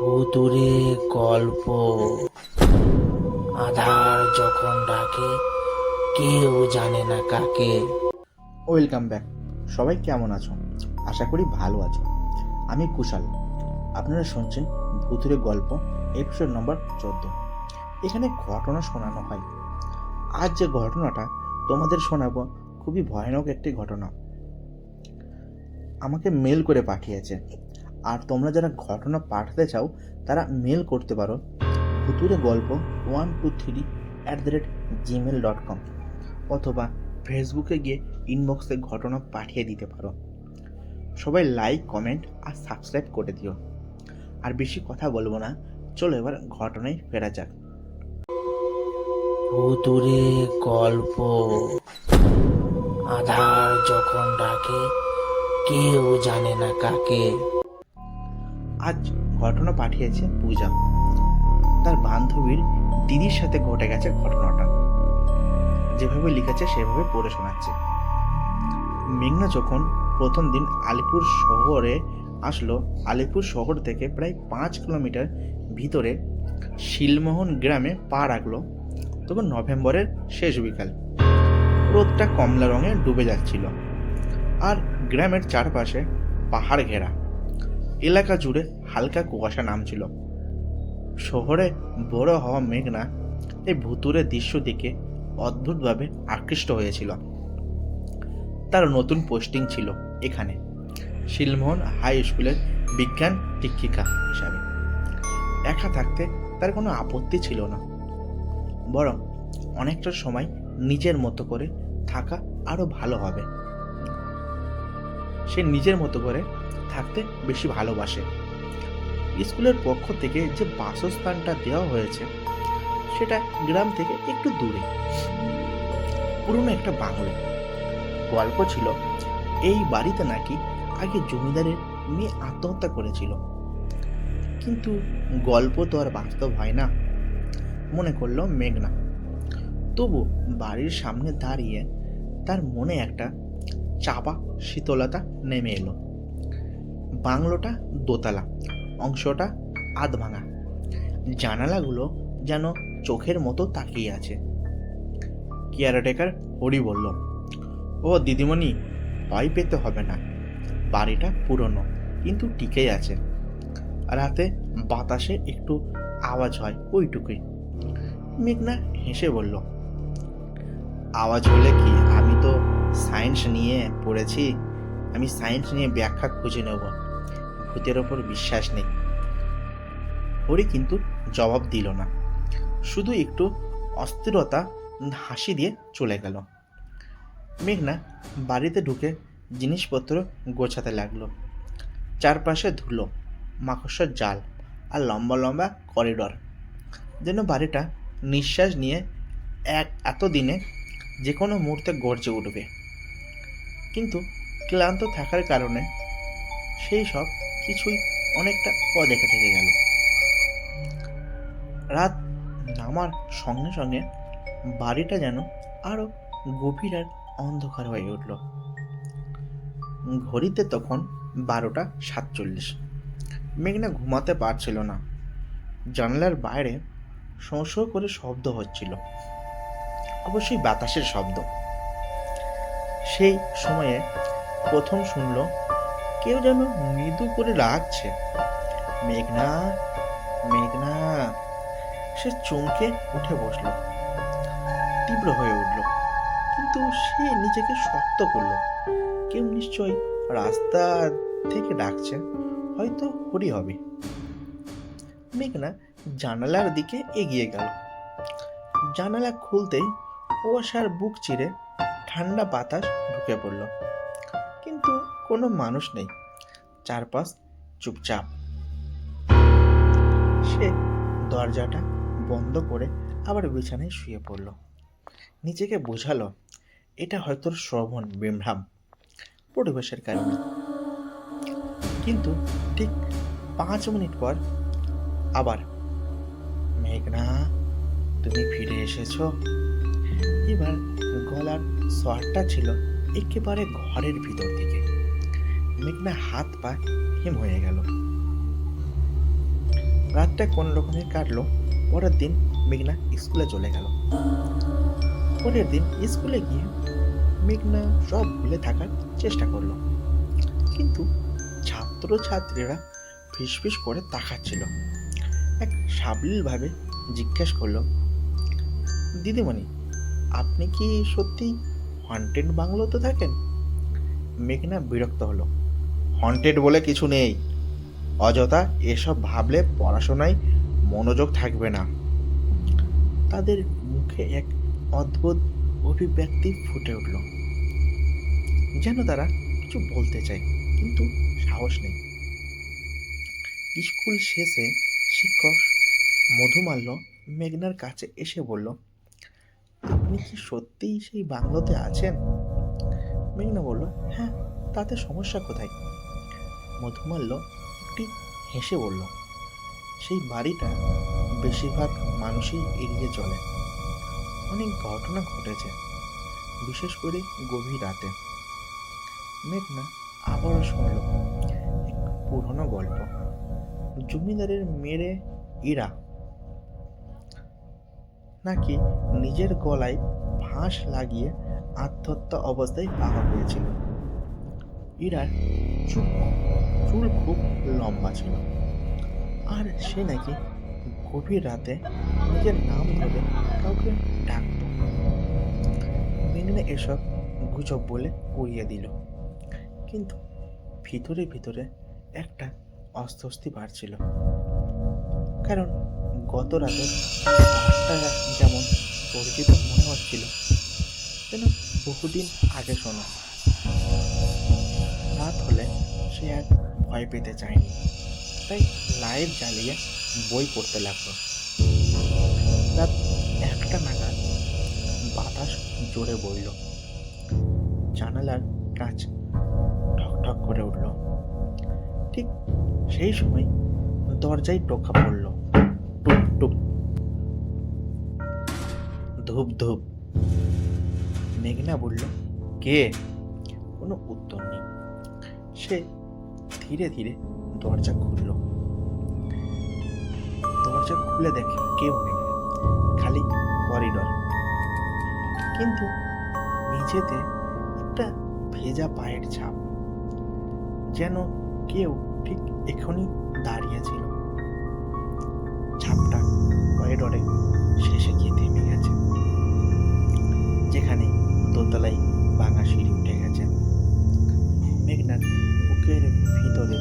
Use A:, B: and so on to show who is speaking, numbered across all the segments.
A: ভুতুড়ে গল্প। আধার যখন ডাকে, কেউ জানে না কাকে।
B: Welcome back. সবাই কেমন আছো? আশা করি ভালো আছো। আমি কুশাল। আপনারা শুনছেন ভুতুড়ে গল্প, এপিসোড নম্বর 14। এখানে ঘটনা শোনানো হয়। আজ যে ঘটনাটা তোমাদের শোনাবো খুবই ভয়ানক একটি ঘটনা। আমাকে মেল করে পাঠিয়েছে। আর তোমরা যারা ঘটনা পাঠাতে চাও তারা মেল করতে পারো ভুতুড়ে গল্প 123@gmail.com, অথবা ফেসবুকে গিয়ে ইনবক্সে ঘটনা পাঠিয়ে দিতে পারো। সবাই লাইক, কমেন্ট আর সাবস্ক্রাইব করে দিও। আর বেশি কথা বলবো না, চলো এবার ঘটনায় ফেরা যাক।
A: ভুতুড়ে গল্প। আধার যখন ডাকে, কেউ জানে না কাকে।
B: আজ ঘটনা পাঠিয়েছে পূজা। তার বান্ধবীর দিদির সাথে ঘটে গেছে ঘটনাটা। যেভাবে লিখেছে সেভাবে পড়ে শোনাচ্ছে। মেঘনা যখন প্রথম দিন আলিপুর শহরে আসলো, আলিপুর শহর থেকে প্রায় 5 কিলোমিটার ভিতরে শিলমোহন গ্রামে পা রাখলো, তখন নভেম্বরের শেষ বিকাল। রোদটা কমলা রঙে ডুবে যাচ্ছিল, আর গ্রামের চারপাশে পাহাড় ঘেরা। এলাকা জুড়ে হালকা কুয়াশা নামছিল। শহরে বড় হওয়া মেঘনা এই ভুতুরে দৃশ্য দেখে অদ্ভুতভাবে আকৃষ্ট হয়েছিল। তার নতুন পোস্টিং ছিল এখানে, শিলমোহন হাই স্কুলের বিজ্ঞান শিক্ষিকা হিসাবে। একা থাকতে তার কোনো আপত্তি ছিল না, বরং অনেকটা সময় নিজের মতো করে থাকা আরো ভালো হবে। সে নিজের মতো করে থাকতে বেশি ভালোবাসে। স্কুলের পক্ষ থেকে যে বাসস্থানটা দেওয়া হয়েছে সেটা গ্রাম থেকে একটু দূরে, পুরনো একটা বাংলো। গল্প ছিল এই বাড়িতে নাকি আগে জমিদারের মেয়ে আত্মহত্যা করেছিল। কিন্তু গল্প তো আর বাস্তব হয় না, মনে করলো মেঘনা। তবু বাড়ির সামনে দাঁড়িয়ে তার মনে একটা চাপা শীতলতা নেমে এলো। বাংলোটা দোতলা, অংশটা আধ ভাঙা। জানালাগুলো যেন চোখের মতো তাকিয়ে আছে। কেয়ারটেকার হরি বলল, ও দিদিমণি, ভয় পেতে হবে না, বাড়িটা পুরনো কিন্তু টিকেই আছে। রাতে বাতাসে একটু আওয়াজ হয়, ওইটুকুই। মেঘনা হেসে বলল, আওয়াজ হলে কি, আমি তো সায়েন্স নিয়ে পড়েছি, আমি সায়েন্স নিয়ে ব্যাখ্যা খুঁজে নেব, ভূতের ওপর বিশ্বাস নেই। হরি কিন্তু জবাব দিল না, শুধু একটু অস্থিরতা হাসি দিয়ে চলে গেল। মেঘনা বাড়িতে ঢুকে জিনিসপত্র গোছাতে লাগলো। চারপাশে ধুলো, মাকড়সার জাল আর লম্বা লম্বা করিডর, যেন বাড়িটা নিঃশ্বাস নিয়ে এতদিনে যে কোনো মুহূর্তে গর্জে উঠবে। কিন্তু ক্লান্ত থাকার কারণে সেই সব কিছুই অনেকটা অদেখা থেকে গেল। রাত নামার সঙ্গে সঙ্গে বাড়িটা যেন আরো গভীর আর অন্ধকার হয়ে উঠল। ঘড়িতে তখন 12:47। মেঘনা ঘুমাতে পারছিল না। জানলার বাইরে শোঁ শোঁ করে শব্দ হচ্ছিল, অবশ্যই বাতাসের শব্দ। সেই সময়ে প্রথম শুনল কেউ যেন মৃদু করে ডাকছে, মেঘনা, মেঘনা। সে চমকে উঠে বসল, তীব্র হয়ে উঠল, কিন্তু সে নিজেকে শক্ত করলো। কেউ নিশ্চয়ই রাস্তা থেকে ডাকছে, হয়তো হরি হবে। মেঘনা জানালার দিকে এগিয়ে গেল। জানালা খুলতেই কুয়াশার বুক চিরে ঠান্ডা বাতাস ঢুকে পড়ল, কিন্তু কোনো মানুষ নেই, চারপাশ চুপচাপ। সে দরজাটা বন্ধ করে আবার বিছানায় শুয়ে পড়ল। নিজেকে বোঝালো এটা হয়তো শ্রবণ বিভ্রাম, পরিবেশের কারণে। কিন্তু ঠিক 5 মিনিট পর আবার, মেঘনা, তুমি ফিরে এসেছো। এবার গলার স্বরটা ছিল একেবারে ঘরের ভিতর থেকে। মেঘনা হাত পা হিম হয়ে গেল। দিনটা কোন রকমে কাটলো। পরের দিন মেঘনা স্কুলে চলে গেল। পরের দিন স্কুলে গিয়ে মেঘনা সব ভুলে থাকার চেষ্টা করলো, কিন্তু ছাত্রছাত্রীরা ফিসফিস করে তাকাচ্ছিল। এক সাবলীলভাবে জিজ্ঞেস করলো, দিদিমণি, আপনি কি সত্যি হন্টেড বাংলোতে থাকেন? মেঘনা বিরক্ত হলো। হন্টেড বলে কিছু নেই, অযথা এসব ভাবলে পড়াশোনায় মনোযোগ থাকবে না। তাদের মুখে এক অদ্ভুত অভিব্যক্তি ফুটে উঠল, যেন তারা কিছু বলতে চায় কিন্তু সাহস নেই। স্কুল শেষে শিক্ষক মধুমাল্য মেঘনার কাছে এসে বলল, আপনি কি সত্যিই সেই বাংলোতে আছেন? মেঘনা বলল, হ্যাঁ, তাতে সমস্যা কোথায়? মধুমাল্য একটি হেসে বলল, সেই বাড়িটা বেশিরভাগ মানুষই এড়িয়ে চলে। অনেক ঘটনা ঘটেছে, বিশেষ করে গভীর রাতে। মেঘনা আবারও শুনল এক পুরনো গল্প। জমিদারের মেয়ে ইরা নাকি নিজের গলায় ফাঁস লাগিয়ে আত্মহত্যা অবস্থায় পাওয়া হয়েছিল। ইরার চুল খুব লম্বা ছিল, আর সে নাকি গভীর রাতে নিজের নাম ধরে কাউকে ডাকত। মেঘনা এসব গুজব বলে উড়িয়ে দিল, কিন্তু ভিতরে ভিতরে একটা অস্বস্তি বাড়ছিল। কারণ গত রাতের রাতটা যেমন পরিচিত মনে হচ্ছিল, যেন বহুদিন আগে শোনা। রাত হলে সে আর ভয় পেতে চায়নি, তাই লাইট জ্বালিয়ে বই পড়তে লাগলো। রাত 1টা নাগাদ বাতাস জোরে বইল, জানালার কাঁচ ঠকঠক করে উঠল। ঠিক সেই সময় দরজায় টোকা পড়ল, টুক টুক, ধূপ ধূপ। মেঘনা বলল, কে? কোনো উত্তর নেই। সে ধীরে ধীরে দরজা খুলল। দরজা খুলে দেখে কেউ নেই, খালি করিডর। কিন্তু মেঝেতে একটা ভেজা পায়ের ছাপ, যেন কেউ ঠিক এখনই দাঁড়িয়েছিল। ছাপটা করিডরে শেষে গিয়ে থেমে গেছে, যেখানে দোতলায় ভাঙা সিঁড়ি উঠে গেছে। মেঘনার বুকের ভিতরে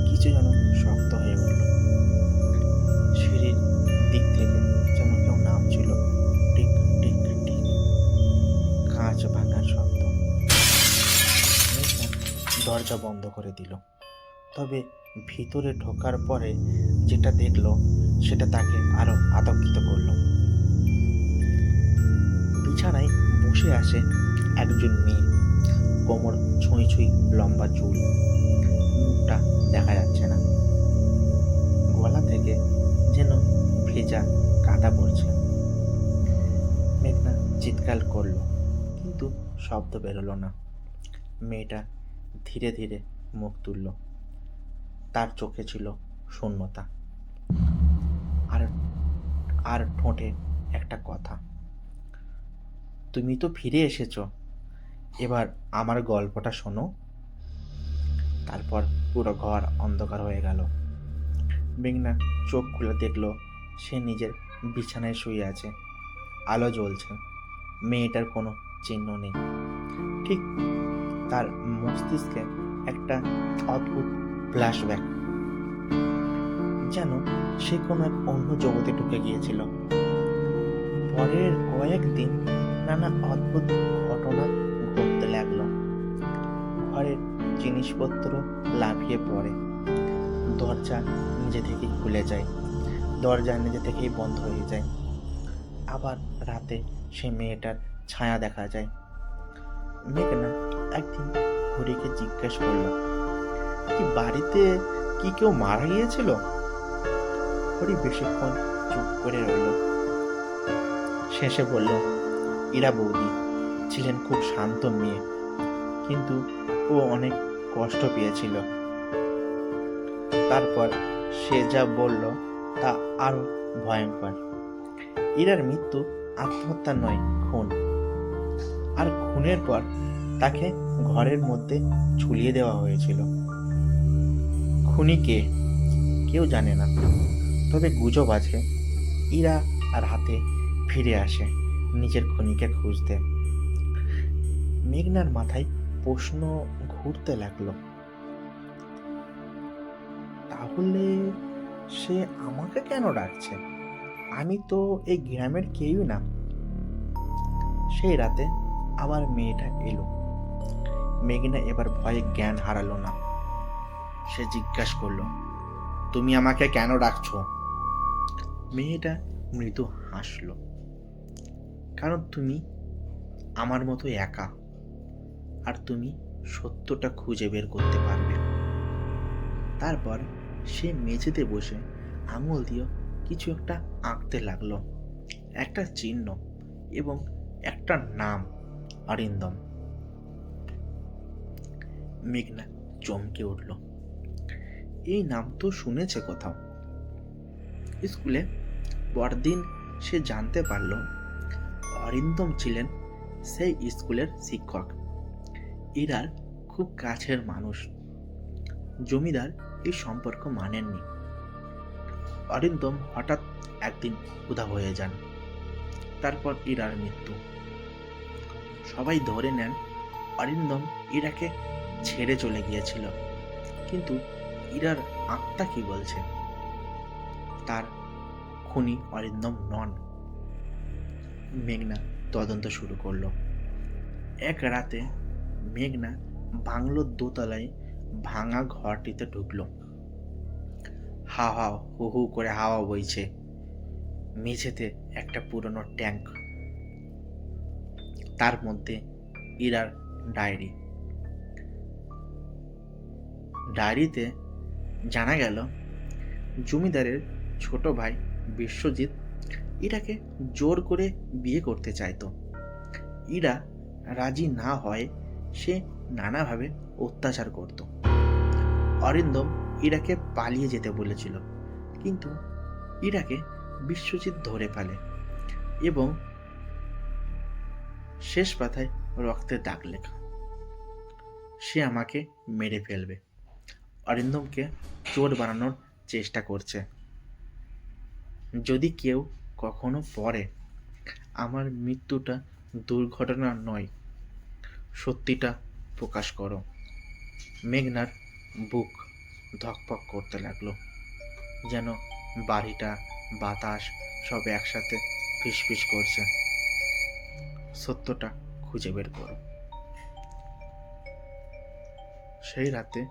B: কিছু যেন শক্ত হয়ে উঠল। সিঁড়ির দিক থেকে যেন কেউ নামছিল, টিক টিক টিক, কাঁচ ভাঙার শব্দ। মেঘনা দরজা বন্ধ করে দিল, তবে ভিতরে ঢোকার পরে যেটা দেখলো সেটা তাকে আরো আতঙ্কিত করলো। বিছানায় বসে আছে একজন মেয়ে, কোমর ছুঁই ছুঁই লম্বা চুল, মুখটা দেখা যাচ্ছে না। গলা থেকে যেন ভেজা কাদা পড়ছে। মেঘনা চিৎকার করলো, কিন্তু শব্দ বেরোলো না। মেয়েটা ধীরে ধীরে মুখ তুলল। তার চোখে ছিল শূন্যতা, আর আর ঠোঁটে একটা কথা, তুমি তো ফিরে এসেছো, এবার আমার গল্পটা শোনো। তারপর পুরো ঘর অন্ধকার হয়ে গেল। মেঘনা চোখ খুলে দেখলো সে নিজের বিছানায় শুয়ে আছে, আলো জ্বলছে, মেয়েটার কোনো চিহ্ন নেই। ঠিক তার মস্তিষ্কে একটা অদ্ভুত ফ্ল্যাশব্যাক, যেন সে কোনো এক অন্য জগতে ঢুকে গিয়েছিল। পরের কয়েকদিন নানা অদ্ভুত ঘটনা ঘটতে লাগলো। ঘরের জিনিসপত্র লাফিয়ে পড়ে, দরজা নিজে থেকেই খুলে যায়, দরজা নিজে থেকেই বন্ধ হয়ে যায়। আবার রাতে সে মেয়েটার ছায়া দেখা যায়। মেঘনা একদিন হরিকে জিজ্ঞেস করলো, কি বাড়িতে কি কেউ মারা গিয়েছিল? হরি বেশিক্ষণ চুপ করে রইল। শেষে বলল, ইরা বৌদি ছিলেন খুব শান্ত মেয়ে, কিন্তু ও অনেক কষ্ট পেয়েছিল। তারপর সে যা বলল তা আরো ভয়ঙ্কর। ইরার মৃত্যু আত্মহত্যা নয়, খুন। আর খুনের পর তাকে ঘরের মধ্যে ঝুলিয়ে দেওয়া হয়েছিল। খুনি কে কেউ জানে না, তবে গুজব আছে ইরা আর হাতে ফিরে আসে নিজের খুনিকে খুঁজতে। মেঘনার মাথায় প্রশ্ন ঘুরতে লাগলো, তাহলে সে আমাকে কেন ডাকছে? আমি তো এই গ্রামের কেউই না। সেই রাতে আবার মেয়েটা এলো। মেঘনা এবার ভয়ে জ্ঞান হারালো না। সে জিজ্ঞাসা করলো, তুমি আমাকে কেন ডাকছো? মেয়েটা মৃদু হাসলো, কারণ তুমি আমার মতো একা, আর তুমি সত্যটা খুঁজে বের করতে পারবে। তারপর সে মেঝেতে বসে আঙুল দিয়ে কিছু একটা আঁকতে লাগলো, একটা চিহ্ন এবং একটা নাম, অরিন্দম। মেঘনা চমকে উঠল, এই নাম তো শুনেছে কোথাও। স্কুলে পরদিন সে জানতে পারল অরিন্দম ছিলেন সেই স্কুলের শিক্ষক, ইরার খুব কাছের মানুষ। জমিদার এই সম্পর্ক মানেননি। অরিন্দম হঠাৎ একদিন উধাও হয়ে যান। তারপর ইরার মৃত্যু। সবাই ধরে নেন অরিন্দম ইরাকে ছেড়ে চলে গিয়েছিল, কিন্তু ইরার আত্মা কি বলছে? তার খুনি অরিন্দম নন। মেঘনা তদন্ত শুরু করলো। এক রাতে মেঘনা বাংলোর দোতলায় ভাঙা ঘরটিতে ঢুকলো। হাওয়া হু হু করে হাওয়া বইছে। মেঝেতে একটা পুরনো ট্যাঙ্ক, তার মধ্যে ইরার ডায়েরি। ডায়েরিতে জানা গেল জমিদারের ছোট ভাই বিশ্বজিৎ ইরাকে জোর করে বিয়ে করতে চাইতো। ইরা রাজি না হয় সে নানাভাবে অত্যাচার করত। অরিন্দম ইরাকে পালিয়ে যেতে বলেছিল, কিন্তু ইরাকে বিশ্বজিৎ ধরে ফেলে এবং শেষ পাতায় রক্তের দাগ লেখা, সে আমাকে মেরে ফেলবে। অরিন্দমকে চোর বানানোর চেষ্টা করছে। যদি কেউ কখনো পড়ে আমার মৃত্যুটা দুর্ঘটনা নয়, সত্যিটা প্রকাশ করো। মেঘনার বুক ধকপক করতে লাগলো, যেন বাড়িটা, বাতাস সব একসাথে ফিসফিস করছে। সত্যটা খুঁজে বের করো। সেই রাতে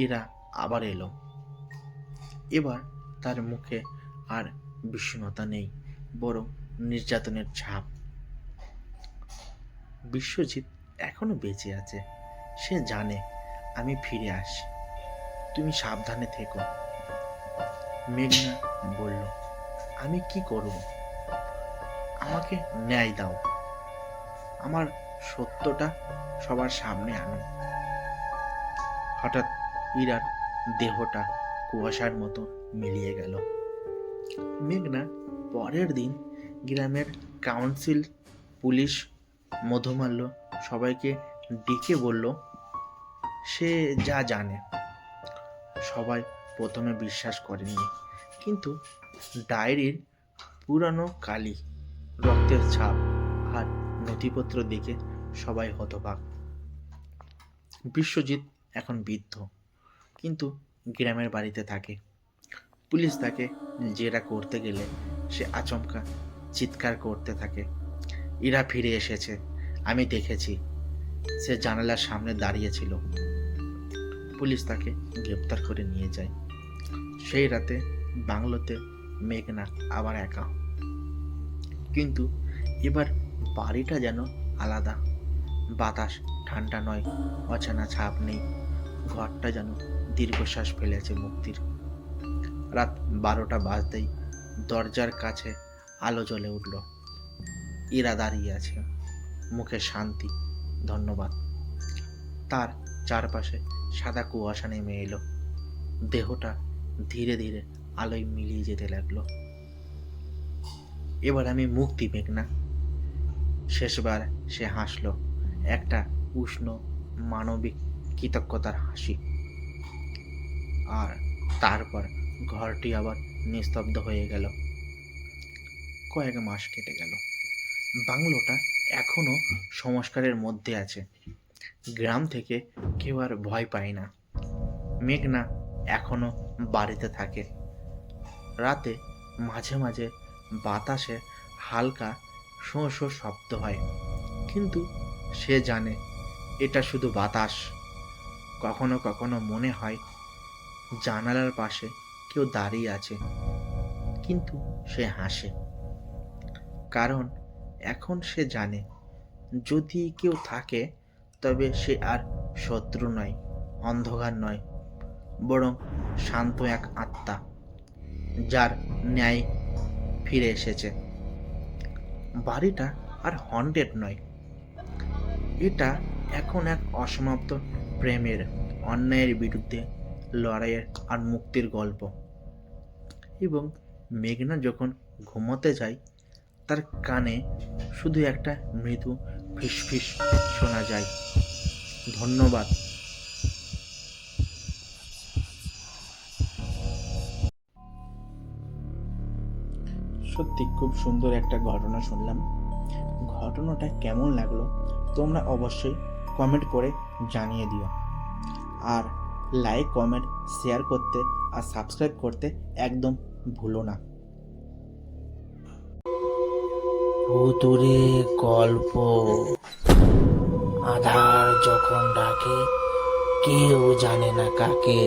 B: ইরা আবার এলো। এবার তার মুখে আর বিষণ্ণতা নেই, বরং নির্যাতনের ছাপ। বিশ্বজিৎ এখনো বেঁচে আছে, সে জানে আমি ফিরে আসি, তুমি সাবধানে থেকো। মেঘনা বলল, আমি কি করব? আমাকে ন্যায় দাও, আমার সত্যটা সবার সামনে আনো। হঠাৎ ইরার দেহটা কুয়াশার মতো মিলিয়ে গেল। মেঘনা পরের দিন গ্রামের কাউন্সিল, পুলিশ, মধুমাল্য সবাইকে ডেকে বলল সে যা জানে। সবাই প্রথমে বিশ্বাস করেনি, কিন্তু ডায়েরির পুরানো কালি, রক্তের ছাপ আর নথিপত্র দেখে সবাই হতবাক। বিশ্বজিৎ এখন বৃদ্ধ, কিন্তু গ্রামের বাড়িতে থাকে। পুলিশ তাকে জেরা করতে গেলে সে আচমকা চিৎকার করতে থাকে, ইরা ফিরে এসেছে, আমি দেখেছি। সে জানালার সামনে দাঁড়িয়েছিল। পুলিশ তাকে গ্রেপ্তার করে নিয়ে যায়। সেই রাতে বাংলোতে মেঘনা আবার একা, কিন্তু এবার বাড়িটা যেন আলাদা। বাতাস ঠান্ডা নয়, অচেনা ছাপ নেই। ঘরটা যেন দীর্ঘশ্বাস ফেলেছে মুক্তির। রাত 12টা বাজতেই দরজার কাছে আলো জ্বলে উঠল। ইরা দাঁড়িয়ে আছে, মুখে শান্তি, ধন্যবাদ। তার চারপাশে সাদা কুয়াশা নেমে এলো। দেহটা ধীরে ধীরে আলোয় মিলিয়ে যেতে লাগলো। এবার আমি মুক্তি মেঘনা। শেষবার সে হাসলো, একটা উষ্ণ মানবিক কৃতজ্ঞতার হাসি। আর তারপর ঘরটি আবার নিস্তব্ধ হয়ে গেল। কয়েক মাস কেটে গেল। বাংলোটা এখনো সংস্কারের মধ্যে আছে। গ্রাম থেকে কেউ আর ভয় পায় না। মেঘনা এখনো বাড়িতে থাকে। রাতে মাঝে মাঝে বাতাসে হালকা শোঁ শোঁ শব্দ হয়, কিন্তু সে জানে এটা শুধু বাতাস। কখনো কখনো মনে হয় জানালার পাশে কেউ দাঁড়িয়ে আছে, কিন্তু সে হাসে। কারণ এখন সে জানে যদি কেউ থাকে তবে সে আর শত্রু নয়, অন্ধকার নয়, বরং শান্ত এক আত্মা, যার ন্যায় ফিরে এসেছে। বাড়িটা আর হন্টেড নয়, এটা এখন এক অসমাপ্ত প্রেমের, অন্যায়ের বিরুদ্ধে লড়াইয়ের আর মুক্তির গল্প। এবং মেঘনা যখন ঘুমোতে যায়, তার কানে শুধু একটা মৃদু ফিসফিস শোনা যায়, ধন্যবাদ। সত্যি খুব সুন্দর একটা ঘটনা শুনলাম। ঘটনাটা কেমন লাগলো তোমরা অবশ্যই কমেন্ট করে জানিয়ে দিও। আর লাইক, কমেন্ট, শেয়ার করতে আর সাবস্ক্রাইব করতে একদম ভুলো না।
A: ভুতুরে গল্প। আধার যখন ডাকে, কেউ জানে না কাকে।